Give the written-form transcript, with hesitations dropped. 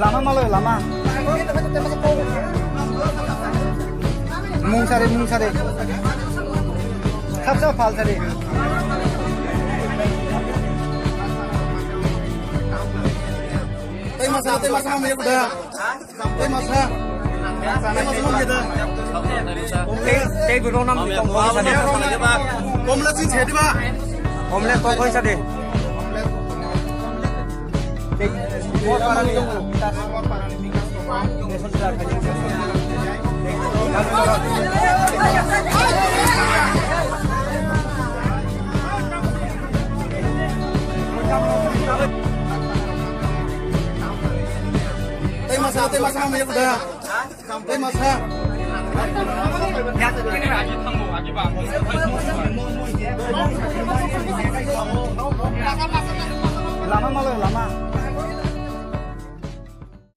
Lama malah lama. Mung sare. Sab fal sare. Tay masa mamaya kuda. Tay masa. Tay burung nam di kom sare. Omelette sih jadi ba. Omelette kok sare. Tay masa mamaya kuda. Tay masa. Lama malah lama.